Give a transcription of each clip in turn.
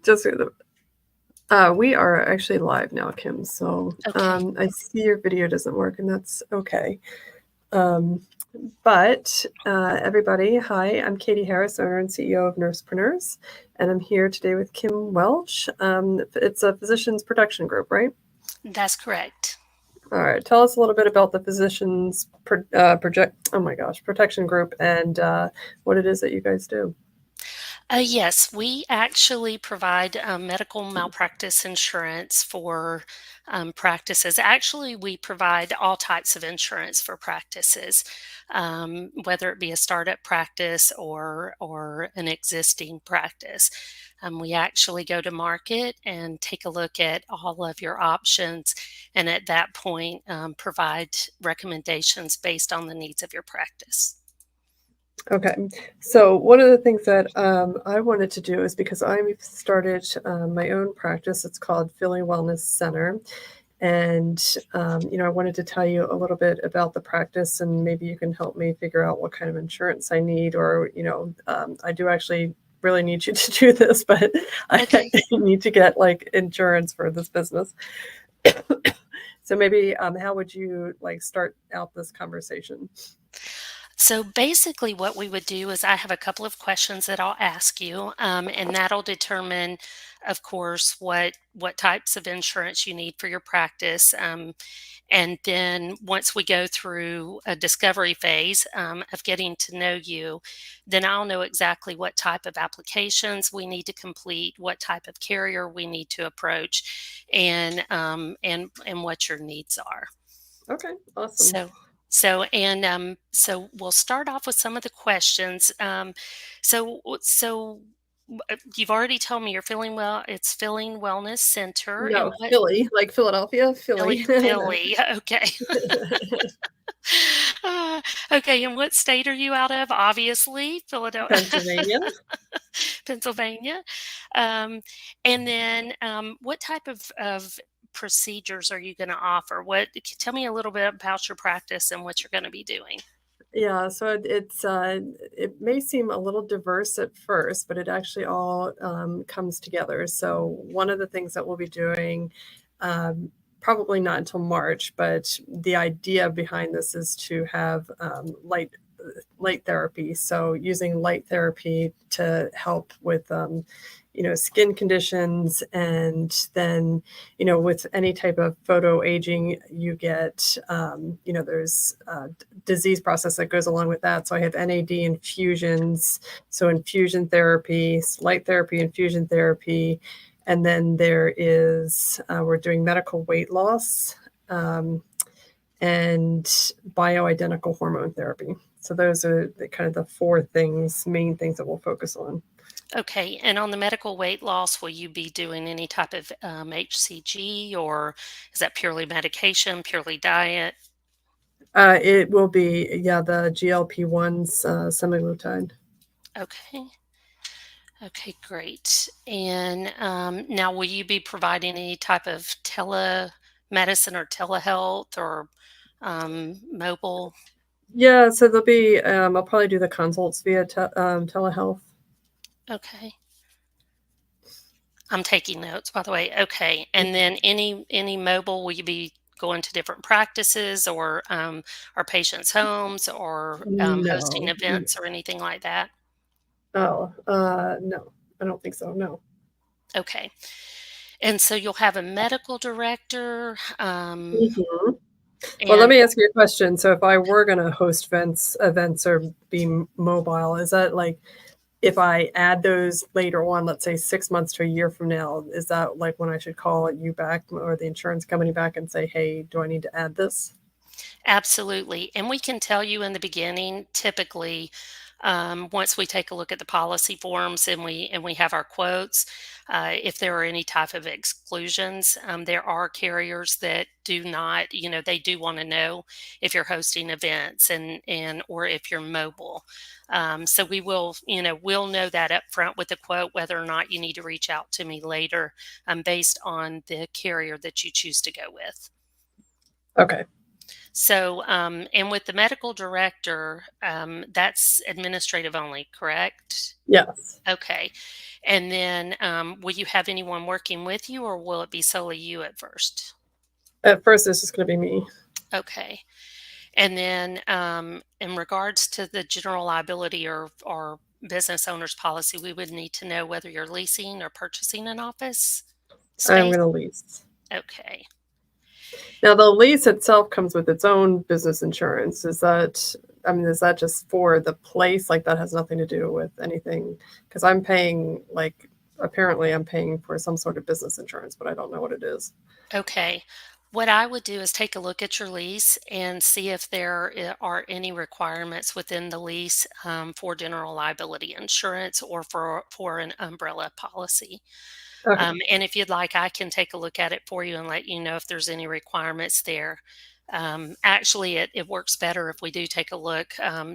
Just we are actually live now, Kim. So Okay. I see your video doesn't work, and that's okay. Um, but everybody, hi, I'm Catie Harris, owner and CEO of Nursepreneurs, and I'm here today with Kim Welch. It's a physicians protection group, right? That's correct. All right, tell us a little bit about the protection group and what it is that you guys do. Yes, we actually provide medical malpractice insurance for practices. Actually, we provide all types of insurance for practices, whether it be a startup practice or an existing practice. We actually go to market and take a look at all of your options, and at that point, provide recommendations based on the needs of your practice. Okay. So one of the things that I wanted to do is because I started my own practice. It's called Philly Wellness Center. And, I wanted to tell you a little bit about the practice and maybe you can help me figure out what kind of insurance I need or, I do actually really need you to do this, but I Okay. need to get like insurance for this business. So maybe how would you like start out this conversation? So basically, what we would do is I have a couple of questions that I'll ask you, and that'll determine, of course, what types of insurance you need for your practice. And then once we go through a discovery phase of getting to know you, then I'll know exactly what type of applications we need to complete, what type of carrier we need to approach, and what your needs are. Okay, awesome. So so we'll start off with some of the questions. You've already told me you're feeling well. It's Feeling Wellness Center, No, and what Philly, like Philadelphia, Philly, Philly. Philly. Okay. Uh, okay, and what state are you out of? Obviously, Philadelphia, Pennsylvania. Pennsylvania. Um, and then, what type of procedures are you going to offer? Tell me a little bit about your practice and what you're going to be doing. Yeah, so it may seem a little diverse at first, but it actually all comes together. So one of the things that we'll be doing, probably not until March, but the idea behind this is to have light therapy. So using light therapy to help with skin conditions, and then with any type of photo aging, you get there's a disease process that goes along with that. So I have NAD infusions, so infusion therapy, light therapy, infusion therapy, and then there is we're doing medical weight loss. And bioidentical hormone therapy. So those are the kind of the main things that we'll focus on. Okay, and on the medical weight loss, will you be doing any type of HCG, or is that purely medication, purely diet? It will be, yeah, the GLP-1s, semaglutide. Okay. Okay, great. And now, will you be providing any type of telemedicine or telehealth or mobile? Yeah, so there'll be, I'll probably do the consults via telehealth. Okay. I'm taking notes, by the way. Okay. And then any mobile, will you be going to different practices or patients' homes or hosting No. events or anything like that? Oh, no, I don't think so. No. Okay. And so you'll have a medical director, Mhm. Well, let and me ask you a question. So if I were going to host events or be mobile, is that like if I add those later on, let's say 6 months to a year from now, is that like when I should call you back or the insurance company back and say, hey, do I need to add this? absolutely. And we can tell you in the beginning, typically, once we take a look at the policy forms and we have our quotes, if there are any type of exclusions, there are carriers that do not, they do want to know if you're hosting events and or if you're mobile. So we'll know that up front with the quote whether or not you need to reach out to me later, based on the carrier that you choose to go with. Okay. So, and with the medical director, that's administrative only, correct? Yes. Okay. And then, will you have anyone working with you, or will it be solely you at first? At first, it's just going to be me. Okay. And then, in regards to the general liability or business owner's policy, we would need to know whether you're leasing or purchasing an office I'm space. going to lease. Okay. Now, the lease itself comes with its own business insurance. I mean, is that just for the place? Like, that has nothing to do with anything? Because I'm paying, like, apparently I'm paying for some sort of business insurance, but I don't know what it is. Okay. What I would do is take a look at your lease and see if there are any requirements within the lease for general liability insurance or for an umbrella policy. Okay. And if you'd like, I can take a look at it for you and let you know if there's any requirements there. Actually, it works better if we do take a look,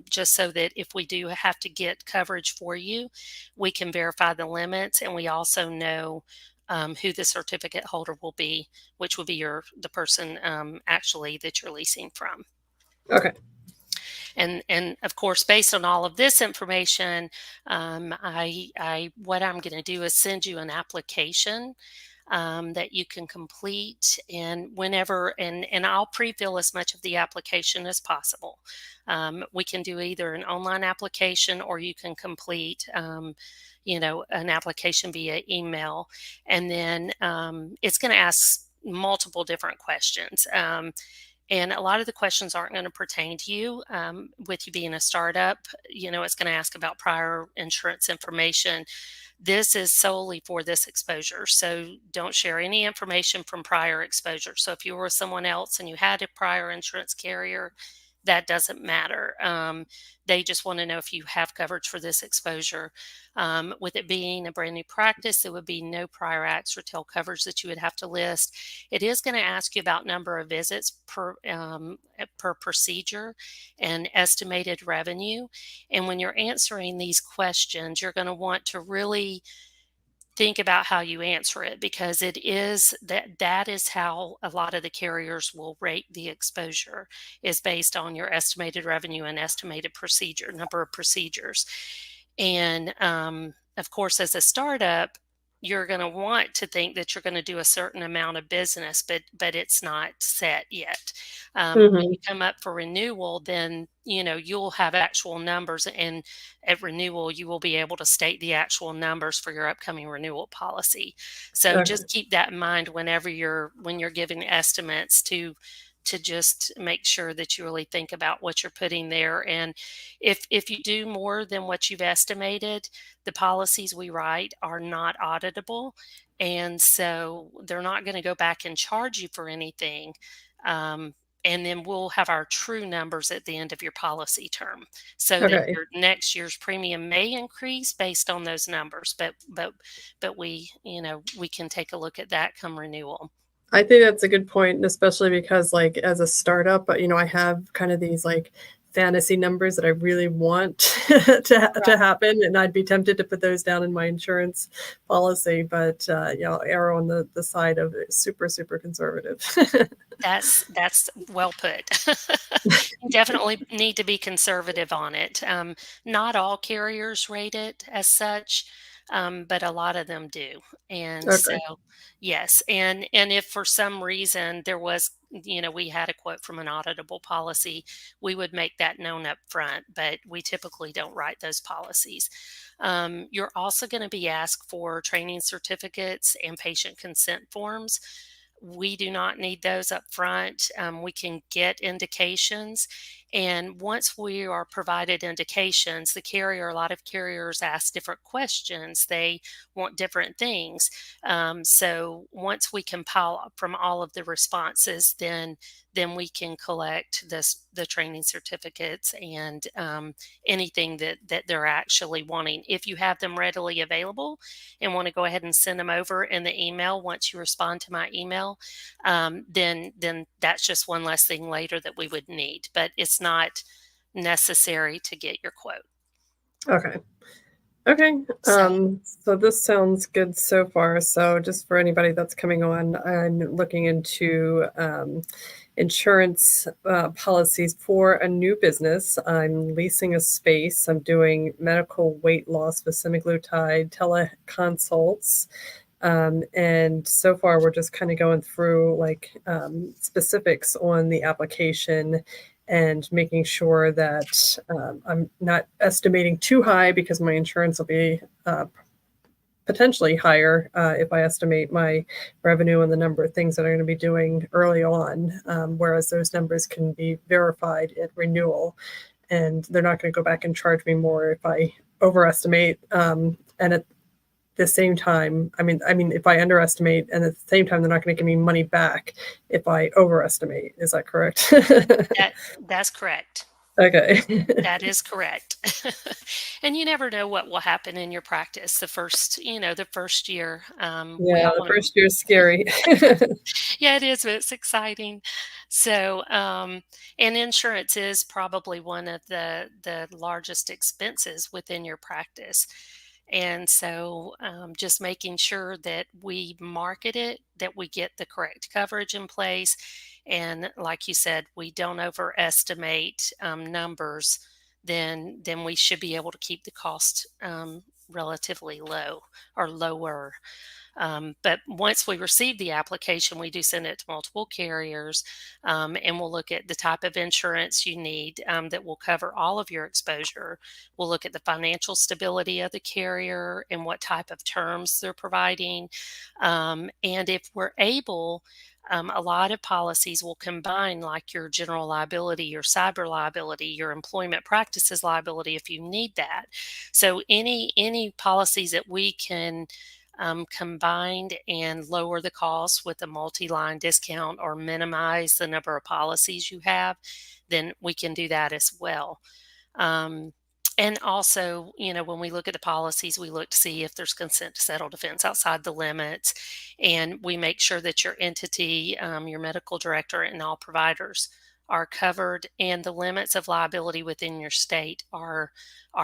just so that if we do have to get coverage for you, we can verify the limits, and we also know who the certificate holder will be, which will be the person actually that you're leasing from. Okay. And of course, based on all of this information, what I'm going to do is send you an application that you can complete, and I'll pre-fill as much of the application as possible. We can do either an online application, or you can complete an application via email, and then it's going to ask multiple different questions. And a lot of the questions aren't going to pertain to you. With you being a startup, it's going to ask about prior insurance information. This is solely for this exposure. So don't share any information from prior exposure. So if you were with someone else and you had a prior insurance carrier, that doesn't matter. They just want to know if you have coverage for this exposure. With it being a brand new practice, there would be no prior acts or tail coverage that you would have to list. It is going to ask you about number of visits per procedure and estimated revenue. And when you're answering these questions, you're going to want to really think about how you answer it, because that is how a lot of the carriers will rate the exposure, is based on your estimated revenue and estimated number of procedures. And of course, as a startup, you're going to want to think that you're going to do a certain amount of business, but it's not set yet. When Hmm. you come up for renewal, then you'll have actual numbers, and at renewal you will be able to state the actual numbers for your upcoming renewal policy. So Okay. just keep that in mind when you're giving estimates, to just make sure that you really think about what you're putting there. And if you do more than what you've estimated, the policies we write are not auditable, and so they're not going to go back and charge you for anything. Um, and then we'll have our true numbers at the end of your policy term, so that Okay. your next year's premium may increase based on those numbers. But we can take a look at that come renewal. I think that's a good point, and especially because, like, as a startup, I have kind of these like fantasy numbers that I really want to happen, and I'd be tempted to put those down in my insurance policy, but err on the side of super super conservative. That's well put. You definitely need to be conservative on it. Not all carriers rate it as such, but a lot of them do. And so, Okay. yes, and if for some reason we had a quote from an auditable policy, we would make that known up front, but we typically don't write those policies. You're also going to be asked for training certificates and patient consent forms. We do not need those up front. We can get indications. And once we are provided indications, a lot of carriers ask different questions. They want different things. So once we compile from all of the responses, then we can collect the training certificates and anything that they're actually wanting. If you have them readily available and want to go ahead and send them over in the email once you respond to my email, then that's just one less thing later that we would need. But it's not necessary to get your quote. Okay. Okay. So So this sounds good so far. So just for anybody that's coming on, I'm looking into insurance policies for a new business. I'm leasing a space. I'm doing medical weight loss with semaglutide, teleconsults. And so far, we're just kind of going through like specifics on the application and making sure that I'm not estimating too high, because my insurance will be potentially higher if I estimate my revenue and the number of things that I'm going to be doing early on, whereas those numbers can be verified at renewal, and they're not going to go back and charge me more if I overestimate. And at the same time, I mean, if I underestimate, and at the same time, they're not going to give me money back if I overestimate. Is that correct? That's correct. Okay. That is correct. And you never know what will happen in your practice the first year. We Yeah, all the want first year is scary. Yeah, it is, but it's exciting. So, and insurance is probably one of the largest expenses within your practice. And so, just making sure that we market it, that we get the correct coverage in place, and like you said, we don't overestimate numbers. Then we should be able to keep the cost relatively low or lower. But once we receive the application, we do send it to multiple carriers, and we'll look at the type of insurance you need that will cover all of your exposure. We'll look at the financial stability of the carrier and what type of terms they're providing. And if we're able, a lot of policies will combine like your general liability, your cyber liability, your employment practices liability if you need that. So any policies that we can combined and lower the cost with a multi-line discount or minimize the number of policies you have, then we can do that as well. Um, and also, when we look at the policies, we look to see if there's consent to settle defense outside the limits, and we make sure that your entity, your medical director, and all providers are covered, and the limits of liability within your state are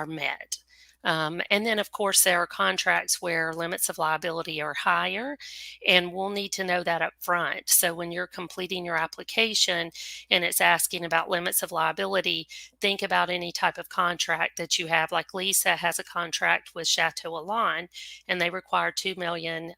met. And then, of course, there are contracts where limits of liability are higher, and we'll need to know that up front. So when you're completing your application and it's asking about limits of liability, think about any type of contract that you have. Like Lisa has a contract with Chateau Alon, and they require 2 million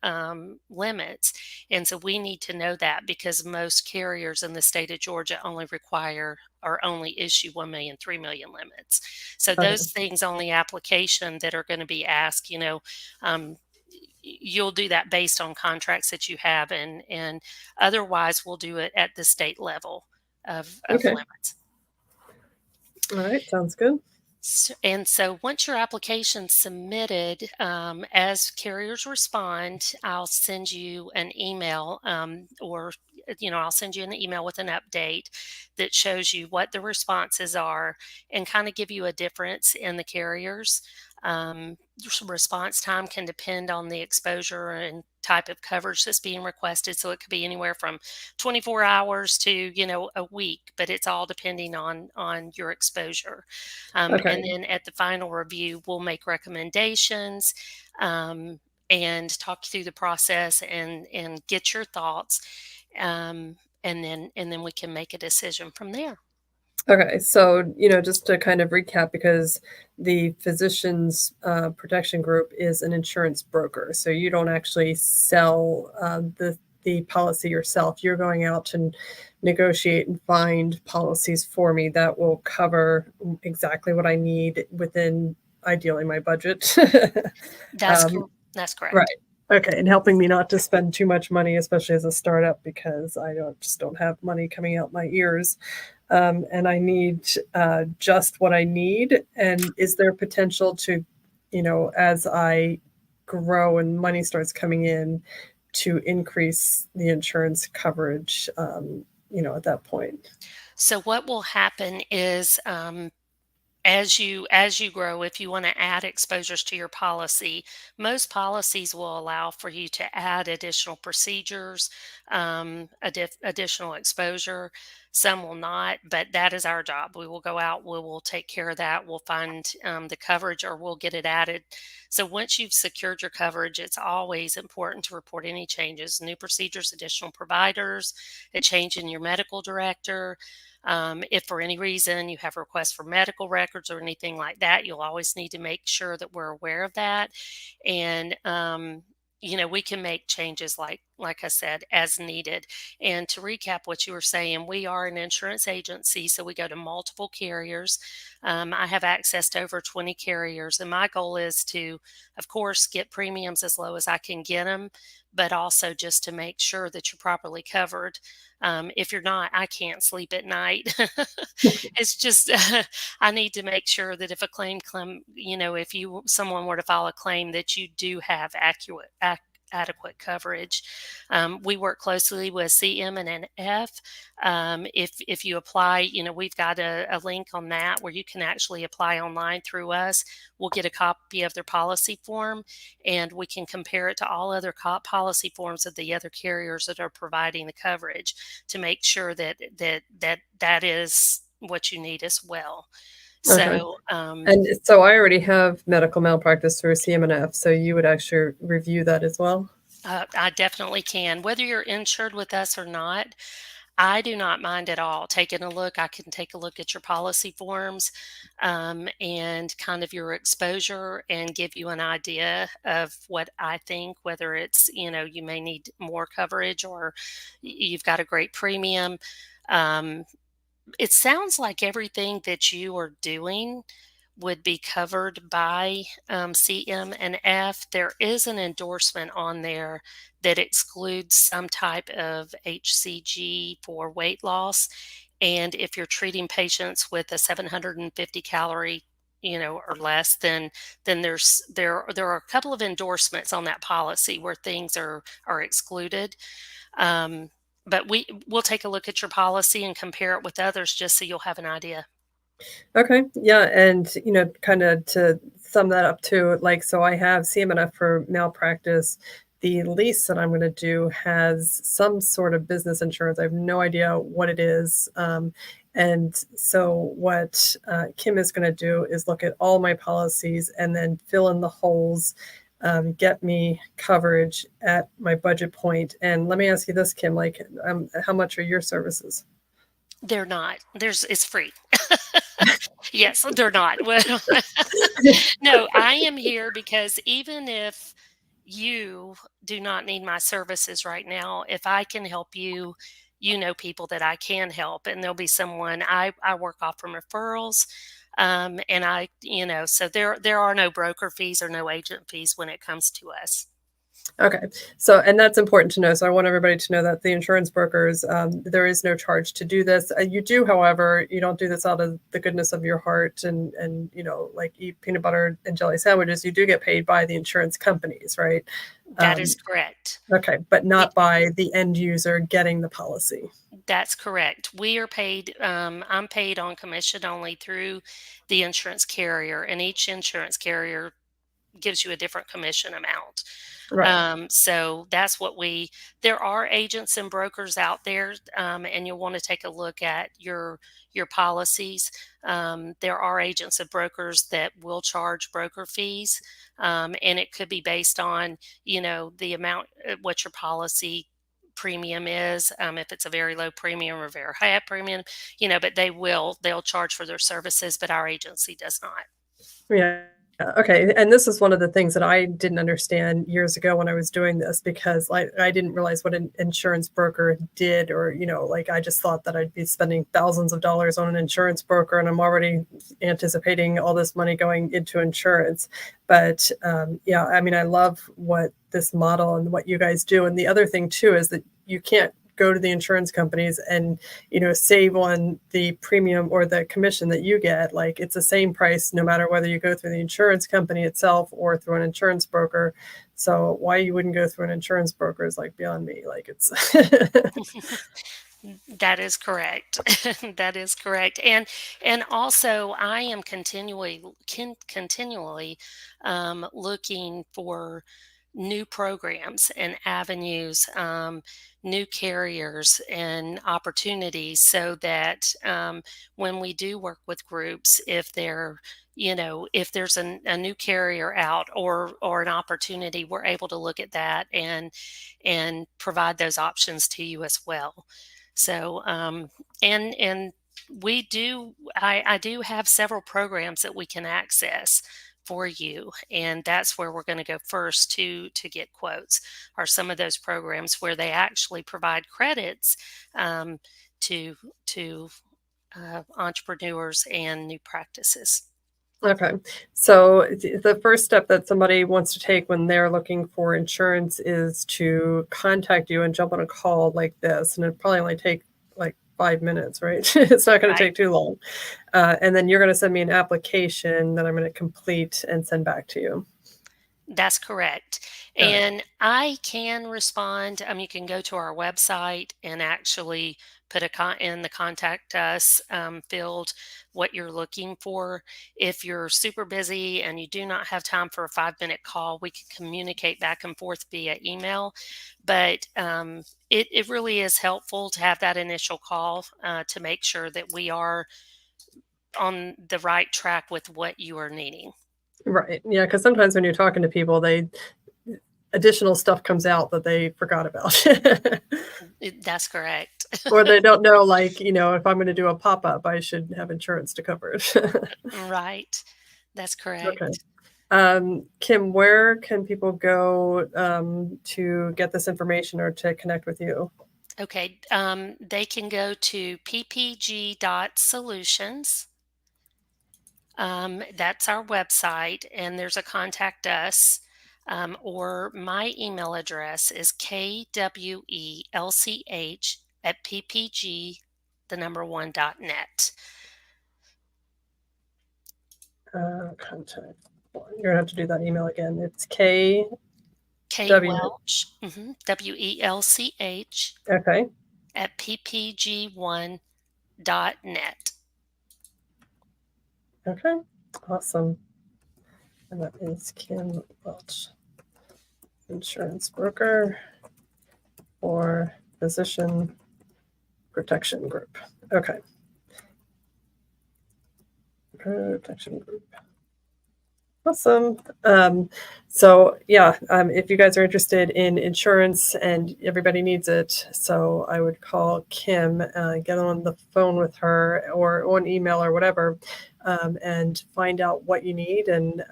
limits. And so we need to know that, because most carriers in the state of Georgia only require or only issue 1 million, 3 million limits. So Okay. those things on the application that are going to be asked, you'll do that based on contracts that you have, and otherwise we'll do it at the state level of Okay. limits. All right. Sounds good. And so once your application's submitted, as carriers respond, I'll send you an email, or I'll send you an email with an update that shows you what the responses are and kind of give you a difference in the carriers. Response time can depend on the exposure and type of coverage that's being requested. So it could be anywhere from 24 hours to, a week, but it's all depending on your exposure. Okay. And then at the final review, we'll make recommendations, and talk you through the process and get your thoughts. And then we can make a decision from there. Okay, so just to kind of recap, because the Physicians Protection Group is an insurance broker, so you don't actually sell the policy yourself. You're going out to negotiate and find policies for me that will cover exactly what I need within, ideally, my budget. That's um, that's right. correct. Okay, and helping me not to spend too much money, especially as a startup, because I just don't have money coming out my ears. And I need just what I need. And is there potential to, as I grow and money starts coming in, to increase the insurance coverage, at that point? So what will happen is, as you grow, if you want to add exposures to your policy, most policies will allow for you to add additional procedures, additional exposure. some will not, but that is our job. We will go out, we will take care of that. We'll find the coverage or we'll get it added. So once you've secured your coverage, it's always important to report any changes, new procedures, additional providers, a change in your medical director. If for any reason you have requests for medical records or anything like that, you'll always need to make sure that we're aware of that. And we can make changes like I said, as needed. And to recap what you were saying, we are an insurance agency, so we go to multiple carriers. I have access to over 20 carriers, and my goal is to, of course, get premiums as low as I can get them, but also just to make sure that you're properly covered. If you're not, I can't sleep at night. It's just I need to make sure that if a claim come, if someone were to file a claim, that you do have adequate coverage. We work closely with CM and NF. If you apply, we've got a link on that where you can actually apply online through us. We'll get a copy of their policy form, and we can compare it to all other policy forms of the other carriers that are providing the coverage to make sure that is what you need as well. Okay. So, And so I already have medical malpractice through CMNF, so you would actually review that as well? I definitely can. Whether you're insured with us or not, I do not mind at all taking a look. I can take a look at your policy forms and kind of your exposure and give you an idea of what I think, whether it's, you may need more coverage or you've got a great premium. Um, it sounds like everything that you are doing would be covered by CM and F. There is an endorsement on there that excludes some type of HCG for weight loss. And if you're treating patients with a 750 calorie, or less, then there are a couple of endorsements on that policy where things are excluded. Um, but we'll take a look at your policy and compare it with others just so you'll have an idea. Okay. Yeah. And, kind of to sum that up too, like, so I have CMNF for malpractice. The lease that I'm going to do has some sort of business insurance. I have no idea what it is. And so what Kim is going to do is look at all my policies and then fill in the holes, get me coverage at my budget point. And let me ask you this, Kim, like, how much are your services? They're not. It's free. Yes, they're not. Well, no, I am here because even if you do not need my services right now, if I can help you, you know people that I can help, and there'll be someone I work off from referrals. And so there are no broker fees or no agent fees when it comes to us. Okay. So, and that's important to know. So I want everybody to know that the insurance brokers, there is no charge to do this. You do, however, you don't do this out of the goodness of your heart and, like eat peanut butter and jelly sandwiches. You do get paid by the insurance companies, right? That is correct. Okay. But not by the end user getting the policy. That's correct. We are paid, I'm paid on commission only through the insurance carrier, and each insurance carrier gives you a different commission amount. Right. So that's there are agents and brokers out there, and you'll want to take a look at your policies. There are agents and brokers that will charge broker fees, and it could be based on, the amount, what your policy premium is, if it's a very low premium or very high premium, but they'll charge for their services, but our agency does not. Yeah. Okay. And this is one of the things that I didn't understand years ago when I was doing this, because I didn't realize what an insurance broker did, or, like I just thought that I'd be spending thousands of dollars on an insurance broker and I'm already anticipating all this money going into insurance. But yeah, I mean, I love what this model and what you guys do. And the other thing too is that you can't go to the insurance companies and save on the premium or the commission that you get. Like, it's the same price no matter whether you go through the insurance company itself or through an insurance broker. So why you wouldn't go through an insurance broker is like beyond me. Like, it's That is correct. That is correct. And also I am continually looking for new programs and avenues, new carriers and opportunities, so that when we do work with groups, if they're if there's a new carrier out or an opportunity, we're able to look at that and provide those options to you as well. So and we do I do have several programs that we can access for you, and that's where we're going to go first to get quotes, are some of those programs where they actually provide credits um, to entrepreneurs and new practices. Okay. So the first step that somebody wants to take when they're looking for insurance is to contact you and jump on a call like this. And it probably only take like 5 minutes, right? It's not going to Right. take too long. And then you're going to send me an application that I'm going to complete and send back to you. That's correct. All right. And I can respond. You can go to our website and actually put in the contact us field what you're looking for. If you're super busy and you do not have time for a 5-minute call, we can communicate back and forth via email. But it really is helpful to have that initial call to make sure that we are on the right track with what you are needing. Right. Yeah. Because sometimes when you're talking to people, additional stuff comes out that they forgot about. That's correct. Or they don't know, like, if I'm going to do a pop-up, I should have insurance to cover it. Right. That's Okay. correct. Kim, where can people go to get this information or to connect with you? Okay. They can go to ppg.solutions. That's our website, and there's a contact us. Or my email address is kwelch@ppg, the number 1.net. Contact. You're gonna have to do that email again. It's K W. Welch, WELCH, Okay. at ppg1.net. Okay. Awesome. And that is Kim Welch, insurance broker for Physician Protection Group. Okay. Protection Group. Awesome. So yeah, if you guys are interested in insurance, and everybody needs it, so I would call Kim, get on the phone with her or on email or whatever, and find out what you need and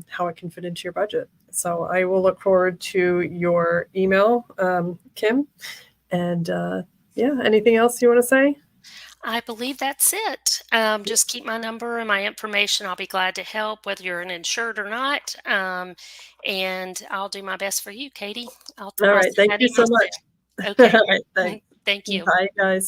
how it can fit into your budget. So I will look forward to your email, Kim. And yeah, anything else you want to say? I believe that's it. Just keep my number and my information. I'll be glad to help, whether you're an insured or not. And I'll do my best for you, Katie. All I'll right. send Thank that you so email much. soon. All Okay. right. Thanks. Thank you. Bye, guys.